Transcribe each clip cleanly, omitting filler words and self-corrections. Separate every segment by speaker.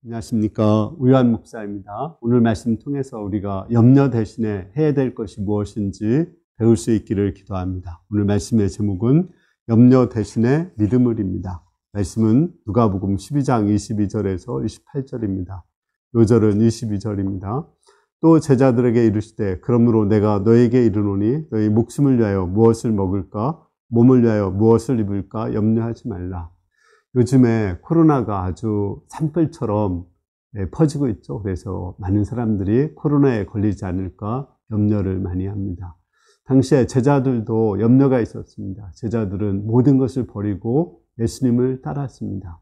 Speaker 1: 안녕하십니까. 우요한 목사입니다. 오늘 말씀 통해서 우리가 염려 대신에 해야 될 것이 무엇인지 배울 수 있기를 기도합니다. 오늘 말씀의 제목은 염려 대신에 믿음을입니다. 말씀은 누가복음 12장 22절에서 28절입니다. 요절은 22절입니다. 또 제자들에게 이르시되 그러므로 내가 너에게 이르노니 너희 목숨을 위하여 무엇을 먹을까 몸을 위하여 무엇을 입을까 염려하지 말라. 요즘에 코로나가 아주 산불처럼 퍼지고 있죠. 그래서 많은 사람들이 코로나에 걸리지 않을까 염려를 많이 합니다. 당시에 제자들도 염려가 있었습니다. 제자들은 모든 것을 버리고 예수님을 따랐습니다.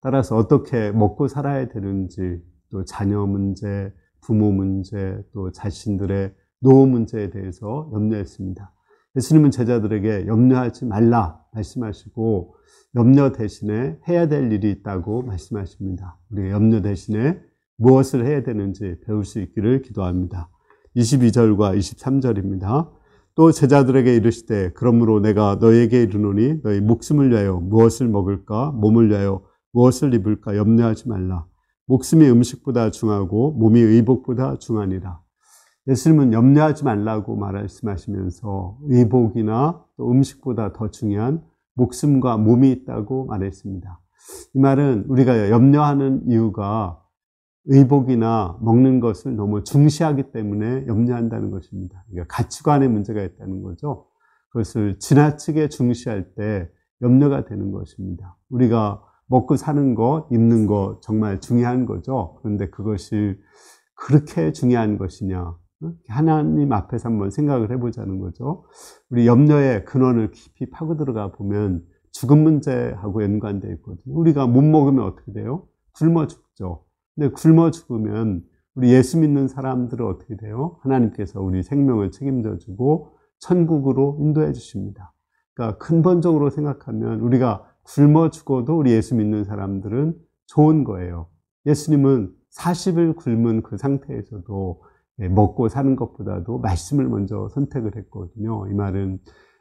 Speaker 1: 따라서 어떻게 먹고 살아야 되는지, 또 자녀 문제, 부모 문제, 또 자신들의 노후 문제에 대해서 염려했습니다. 예수님은 제자들에게 염려하지 말라 말씀하시고 염려 대신에 해야 될 일이 있다고 말씀하십니다. 우리가 염려 대신에 무엇을 해야 되는지 배울 수 있기를 기도합니다. 22절과 23절입니다. 또 제자들에게 이르시되 그러므로 내가 너에게 이르노니 너희 목숨을 위하여 무엇을 먹을까 몸을 위하여 무엇을 입을까 염려하지 말라. 목숨이 음식보다 중하고 몸이 의복보다 중하니라. 예수님은 염려하지 말라고 말씀하시면서 의복이나 또 음식보다 더 중요한 목숨과 몸이 있다고 말했습니다. 이 말은 우리가 염려하는 이유가 의복이나 먹는 것을 너무 중시하기 때문에 염려한다는 것입니다. 그러니까 가치관의 문제가 있다는 거죠. 그것을 지나치게 중시할 때 염려가 되는 것입니다. 우리가 먹고 사는 것, 입는 것 정말 중요한 거죠. 그런데 그것이 그렇게 중요한 것이냐? 하나님 앞에서 한번 생각을 해보자는 거죠. 우리 염려의 근원을 깊이 파고 들어가 보면 죽음 문제하고 연관되어 있거든요. 우리가 못 먹으면 어떻게 돼요? 굶어 죽죠. 근데 굶어 죽으면 우리 예수 믿는 사람들은 어떻게 돼요? 하나님께서 우리 생명을 책임져 주고 천국으로 인도해 주십니다. 그러니까 근본적으로 생각하면 우리가 굶어 죽어도 우리 예수 믿는 사람들은 좋은 거예요. 예수님은 40일 굶은 그 상태에서도 먹고 사는 것보다도 말씀을 먼저 선택을 했거든요. 이 말은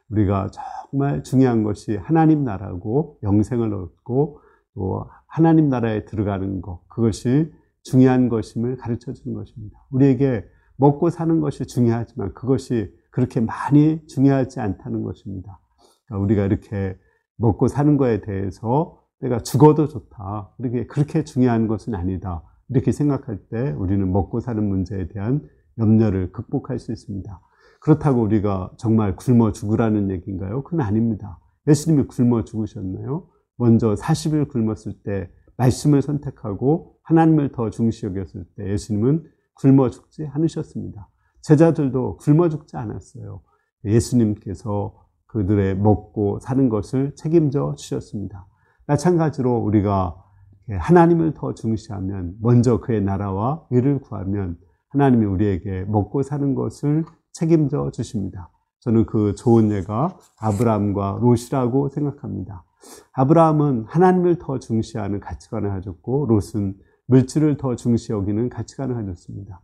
Speaker 1: 우리가 정말 중요한 것이 하나님 나라고 영생을 얻고 또 하나님 나라에 들어가는 것, 그것이 중요한 것임을 가르쳐 주는 것입니다. 우리에게 먹고 사는 것이 중요하지만 그것이 그렇게 많이 중요하지 않다는 것입니다. 그러니까 우리가 이렇게 먹고 사는 것에 대해서 내가 죽어도 좋다, 그렇게 중요한 것은 아니다, 이렇게 생각할 때 우리는 먹고 사는 문제에 대한 염려를 극복할 수 있습니다. 그렇다고 우리가 정말 굶어 죽으라는 얘기인가요? 그건 아닙니다. 예수님이 굶어 죽으셨나요? 먼저 40일 굶었을 때 말씀을 선택하고 하나님을 더 중시 여겼을 때 예수님은 굶어 죽지 않으셨습니다. 제자들도 굶어 죽지 않았어요. 예수님께서 그들의 먹고 사는 것을 책임져 주셨습니다. 마찬가지로 우리가 하나님을 더 중시하면, 먼저 그의 나라와 의를 구하면 하나님이 우리에게 먹고 사는 것을 책임져 주십니다. 저는 그 좋은 예가 아브라함과 롯이라고 생각합니다. 아브라함은 하나님을 더 중시하는 가치관을 가졌고 롯은 물질을 더 중시 여기는 가치관을 가졌습니다.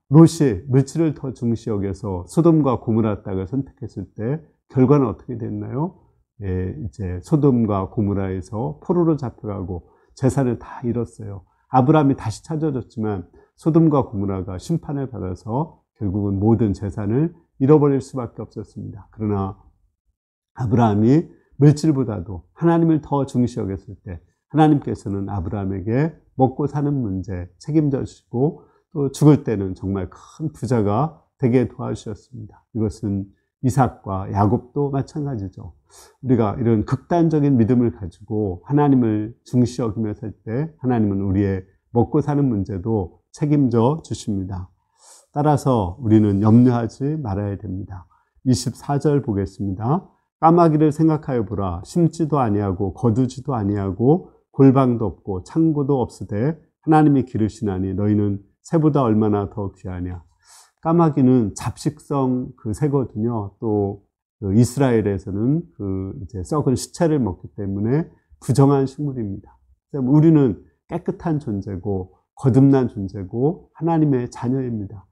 Speaker 1: 롯이 물질을 더 중시 여겨서 소돔과 고모라 땅을 선택했을 때 결과는 어떻게 됐나요? 이제 소돔과 고모라에서 포로로 잡혀가고 재산을 다 잃었어요. 아브라함이 다시 찾아줬지만 소돔과 고모라가 심판을 받아서 결국은 모든 재산을 잃어버릴 수밖에 없었습니다. 그러나 아브라함이 물질보다도 하나님을 더 중시 여겼을 때 하나님께서는 아브라함에게 먹고 사는 문제 책임져 주시고 또 죽을 때는 정말 큰 부자가 되게 도와주셨습니다. 이것은 이삭과 야곱도 마찬가지죠. 우리가 이런 극단적인 믿음을 가지고 하나님을 중시 여기며 살 때 하나님은 우리의 먹고 사는 문제도 책임져 주십니다. 따라서 우리는 염려하지 말아야 됩니다. 24절 보겠습니다. 까마귀를 생각하여 보라. 심지도 아니하고 거두지도 아니하고 골방도 없고 창고도 없으되 하나님이 기르시나니 너희는 새보다 얼마나 더 귀하냐. 까마귀는 잡식성 그 새거든요. 또 이스라엘에서는 이제 썩은 시체를 먹기 때문에 부정한 식물입니다. 우리는 깨끗한 존재고 거듭난 존재고 하나님의 자녀입니다.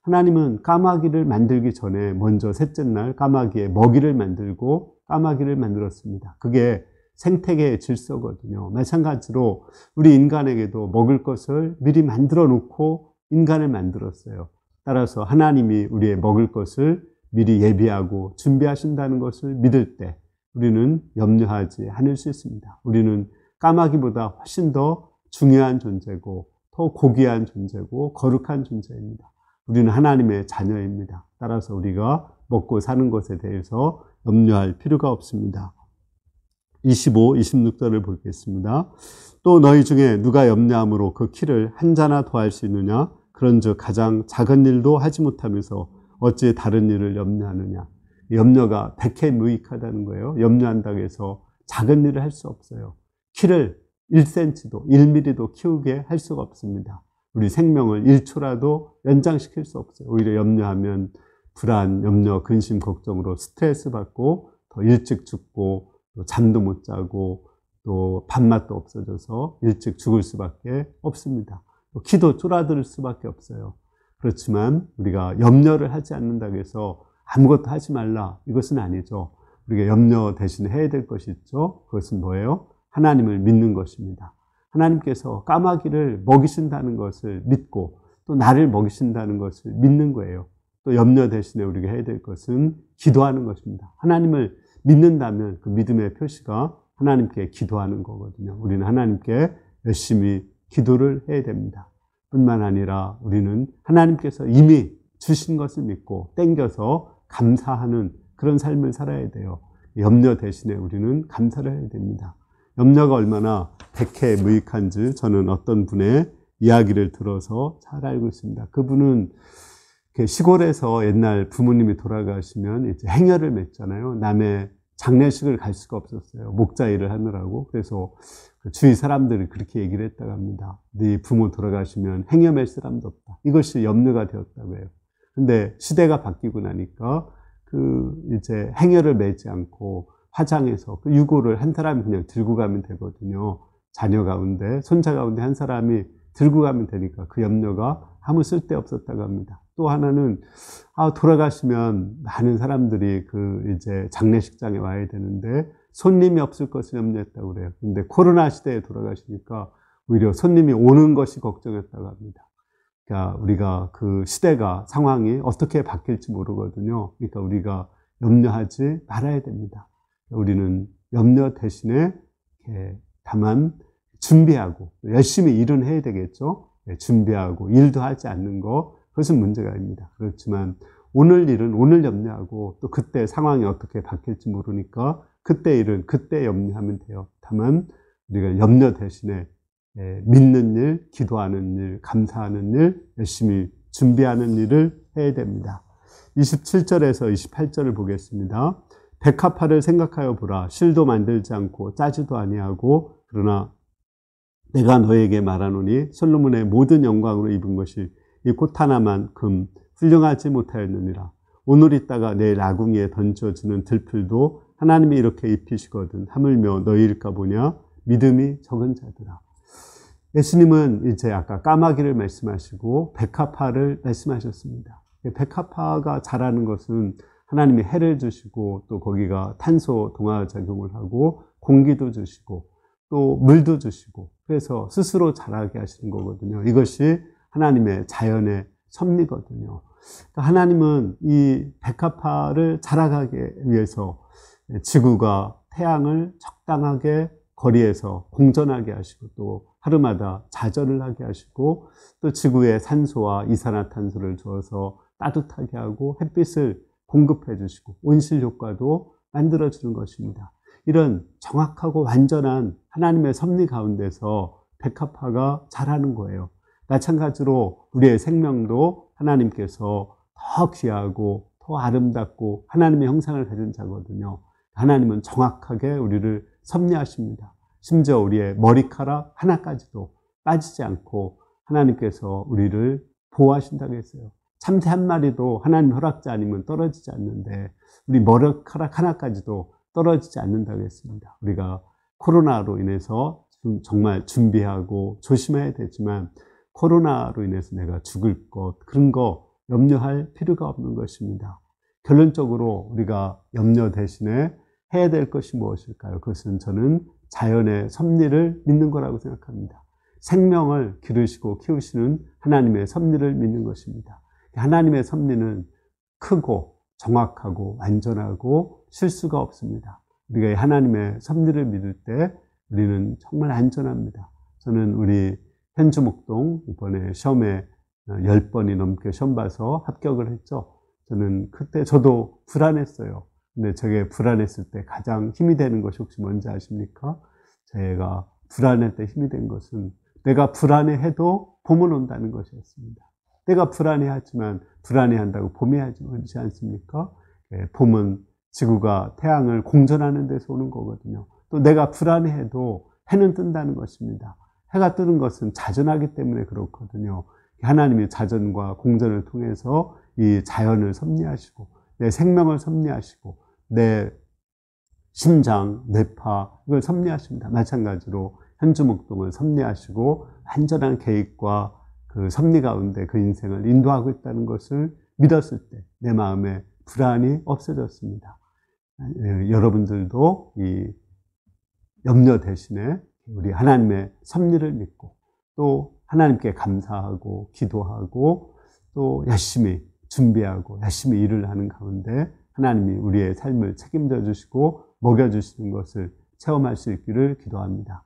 Speaker 1: 하나님은 까마귀를 만들기 전에 먼저 셋째 날 까마귀의 먹이를 만들고 까마귀를 만들었습니다. 그게 생태계의 질서거든요. 마찬가지로 우리 인간에게도 먹을 것을 미리 만들어 놓고 인간을 만들었어요. 따라서 하나님이 우리의 먹을 것을 미리 예비하고 준비하신다는 것을 믿을 때 우리는 염려하지 않을 수 있습니다. 우리는 까마귀보다 훨씬 더 중요한 존재고 더 고귀한 존재고 거룩한 존재입니다. 우리는 하나님의 자녀입니다. 따라서 우리가 먹고 사는 것에 대해서 염려할 필요가 없습니다. 25, 26절을 보겠습니다. 또 너희 중에 누가 염려함으로 그 키를 한 자나 더할 수 있느냐? 그런즉 가장 작은 일도 하지 못하면서 어찌 다른 일을 염려하느냐? 염려가 백해무익하다는 거예요. 염려한다고 해서 작은 일을 할 수 없어요. 키를 1cm도 1mm도 키우게 할 수가 없습니다. 우리 생명을 1초라도 연장시킬 수 없어요. 오히려 염려하면 불안, 염려, 근심, 걱정으로 스트레스 받고 더 일찍 죽고 또 잠도 못 자고 또 밥맛도 없어져서 일찍 죽을 수밖에 없습니다. 또 키도 줄어들 수밖에 없어요. 그렇지만 우리가 염려를 하지 않는다고 해서 아무것도 하지 말라, 이것은 아니죠. 우리가 염려 대신 해야 될 것이 있죠. 그것은 뭐예요? 하나님을 믿는 것입니다. 하나님께서 까마귀를 먹이신다는 것을 믿고 또 나를 먹이신다는 것을 믿는 거예요. 또 염려 대신에 우리가 해야 될 것은 기도하는 것입니다. 하나님을 믿는다면 그 믿음의 표시가 하나님께 기도하는 거거든요. 우리는 하나님께 열심히 기도를 해야 됩니다. 뿐만 아니라 우리는 하나님께서 이미 주신 것을 믿고 땡겨서 감사하는 그런 삶을 살아야 돼요. 염려 대신에 우리는 감사를 해야 됩니다. 염려가 얼마나 백해무익한지 저는 어떤 분의 이야기를 들어서 잘 알고 있습니다. 그분은 시골에서 옛날 부모님이 돌아가시면 이제 행여를 맺잖아요. 남의 장례식을 갈 수가 없었어요. 목자 일을 하느라고. 그래서 주위 사람들이 그렇게 얘기를 했다고 합니다. 네 부모 돌아가시면 행여 맺을 사람도 없다. 이것이 염려가 되었다고 해요. 근데 시대가 바뀌고 나니까 이제 행여를 맺지 않고 화장해서 그 유골을 한 사람이 그냥 들고 가면 되거든요. 자녀 가운데, 손자 가운데 한 사람이 들고 가면 되니까 그 염려가 아무 쓸데 없었다고 합니다. 또 하나는, 돌아가시면 많은 사람들이 이제 장례식장에 와야 되는데 손님이 없을 것을 염려했다고 그래요. 근데 코로나 시대에 돌아가시니까 오히려 손님이 오는 것이 걱정했다고 합니다. 그러니까 우리가 그 시대가, 상황이 어떻게 바뀔지 모르거든요. 그러니까 우리가 염려하지 말아야 됩니다. 우리는 염려 대신에 다만 준비하고 열심히 일은 해야 되겠죠. 준비하고 일도 하지 않는 거, 그것은 문제가 아닙니다. 그렇지만 오늘 일은 오늘 염려하고 또 그때 상황이 어떻게 바뀔지 모르니까 그때 일은 그때 염려하면 돼요. 다만 우리가 염려 대신에 믿는 일, 기도하는 일, 감사하는 일, 열심히 준비하는 일을 해야 됩니다. 27절에서 28절을 보겠습니다. 백합화를 생각하여 보라. 실도 만들지 않고 짜지도 아니하고 그러나 내가 너에게 말하노니 솔로몬의 모든 영광으로 입은 것이 이 꽃 하나만큼 훌륭하지 못하였느니라. 오늘 있다가 내일 아궁이에 던져주는 들풀도 하나님이 이렇게 입히시거든 하물며 너희일까 보냐. 믿음이 적은 자들아. 예수님은 이제 아까 까마귀를 말씀하시고 백합화를 말씀하셨습니다. 백합화가 자라는 것은 하나님이 해를 주시고 또 거기가 탄소 동화 작용을 하고 공기도 주시고 또 물도 주시고 그래서 스스로 자라게 하시는 거거든요. 이것이 하나님의 자연의 섭리거든요. 그러니까 하나님은 이 백합화를 자라가게 위해서 지구가 태양을 적당하게 거리에서 공전하게 하시고 또 하루마다 자전을 하게 하시고 또 지구에 산소와 이산화탄소를 주어서 따뜻하게 하고 햇빛을 공급해 주시고 온실 효과도 만들어 주는 것입니다. 이런 정확하고 완전한 하나님의 섭리 가운데서 백합화가 자라는 거예요. 마찬가지로 우리의 생명도 하나님께서 더 귀하고 더 아름답고 하나님의 형상을 가진 자거든요. 하나님은 정확하게 우리를 섭리하십니다. 심지어 우리의 머리카락 하나까지도 빠지지 않고 하나님께서 우리를 보호하신다고 했어요. 참새 한 마리도 하나님 허락지 아니면 떨어지지 않는데 우리 머리카락 하나까지도 떨어지지 않는다고 했습니다. 우리가 코로나로 인해서 정말 준비하고 조심해야 되지만 코로나로 인해서 내가 죽을 것, 그런 거 염려할 필요가 없는 것입니다. 결론적으로 우리가 염려 대신에 해야 될 것이 무엇일까요? 그것은 저는 자연의 섭리를 믿는 거라고 생각합니다. 생명을 기르시고 키우시는 하나님의 섭리를 믿는 것입니다. 하나님의 섭리는 크고 정확하고 완전하고 실수가 없습니다. 우리가 하나님의 섭리를 믿을 때 우리는 정말 안전합니다. 저는 우리 현주 목동 이번에 시험에 10번이 넘게 시험 봐서 합격을 했죠. 저는 그때 저도 불안했어요. 근데 저게 불안했을 때 가장 힘이 되는 것이 혹시 뭔지 아십니까? 제가 불안할 때 힘이 된 것은 내가 불안해해도 봄은 온다는 것이었습니다. 내가 불안해하지만 불안해한다고 봄이 하지 않습니까? 봄은 지구가 태양을 공전하는 데서 오는 거거든요. 또 내가 불안해해도 해는 뜬다는 것입니다. 해가 뜨는 것은 자전하기 때문에 그렇거든요. 하나님이 자전과 공전을 통해서 이 자연을 섭리하시고 내 생명을 섭리하시고 내 심장, 뇌파 이걸 섭리하십니다. 마찬가지로 현주목동을 섭리하시고 완전한 계획과 그 섭리 가운데 그 인생을 인도하고 있다는 것을 믿었을 때 내 마음에 불안이 없어졌습니다. 여러분들도 이 염려 대신에 우리 하나님의 섭리를 믿고 또 하나님께 감사하고 기도하고 또 열심히 준비하고 열심히 일을 하는 가운데 하나님이 우리의 삶을 책임져 주시고 먹여주시는 것을 체험할 수 있기를 기도합니다.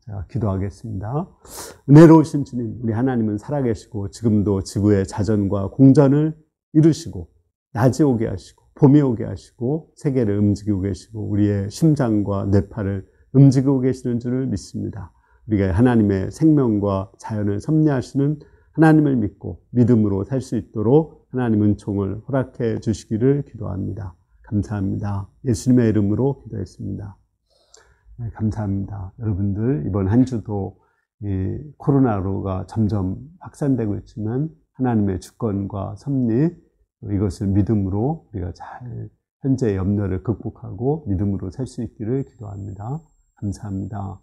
Speaker 1: 제가 기도하겠습니다. 은혜로우신 주님, 우리 하나님은 살아계시고 지금도 지구의 자전과 공전을 이루시고 낮이 오게 하시고 봄이 오게 하시고 세계를 움직이고 계시고 우리의 심장과 뇌파를 움직이고 계시는 줄을 믿습니다. 우리가 하나님의 생명과 자연을 섭리하시는 하나님을 믿고 믿음으로 살 수 있도록 하나님 은총을 허락해 주시기를 기도합니다. 감사합니다. 예수님의 이름으로 기도했습니다. 네, 감사합니다. 여러분들 이번 한 주도 이 코로나로가 점점 확산되고 있지만 하나님의 주권과 섭리 이것을 믿음으로 우리가 잘 현재의 염려를 극복하고 믿음으로 살 수 있기를 기도합니다. 감사합니다.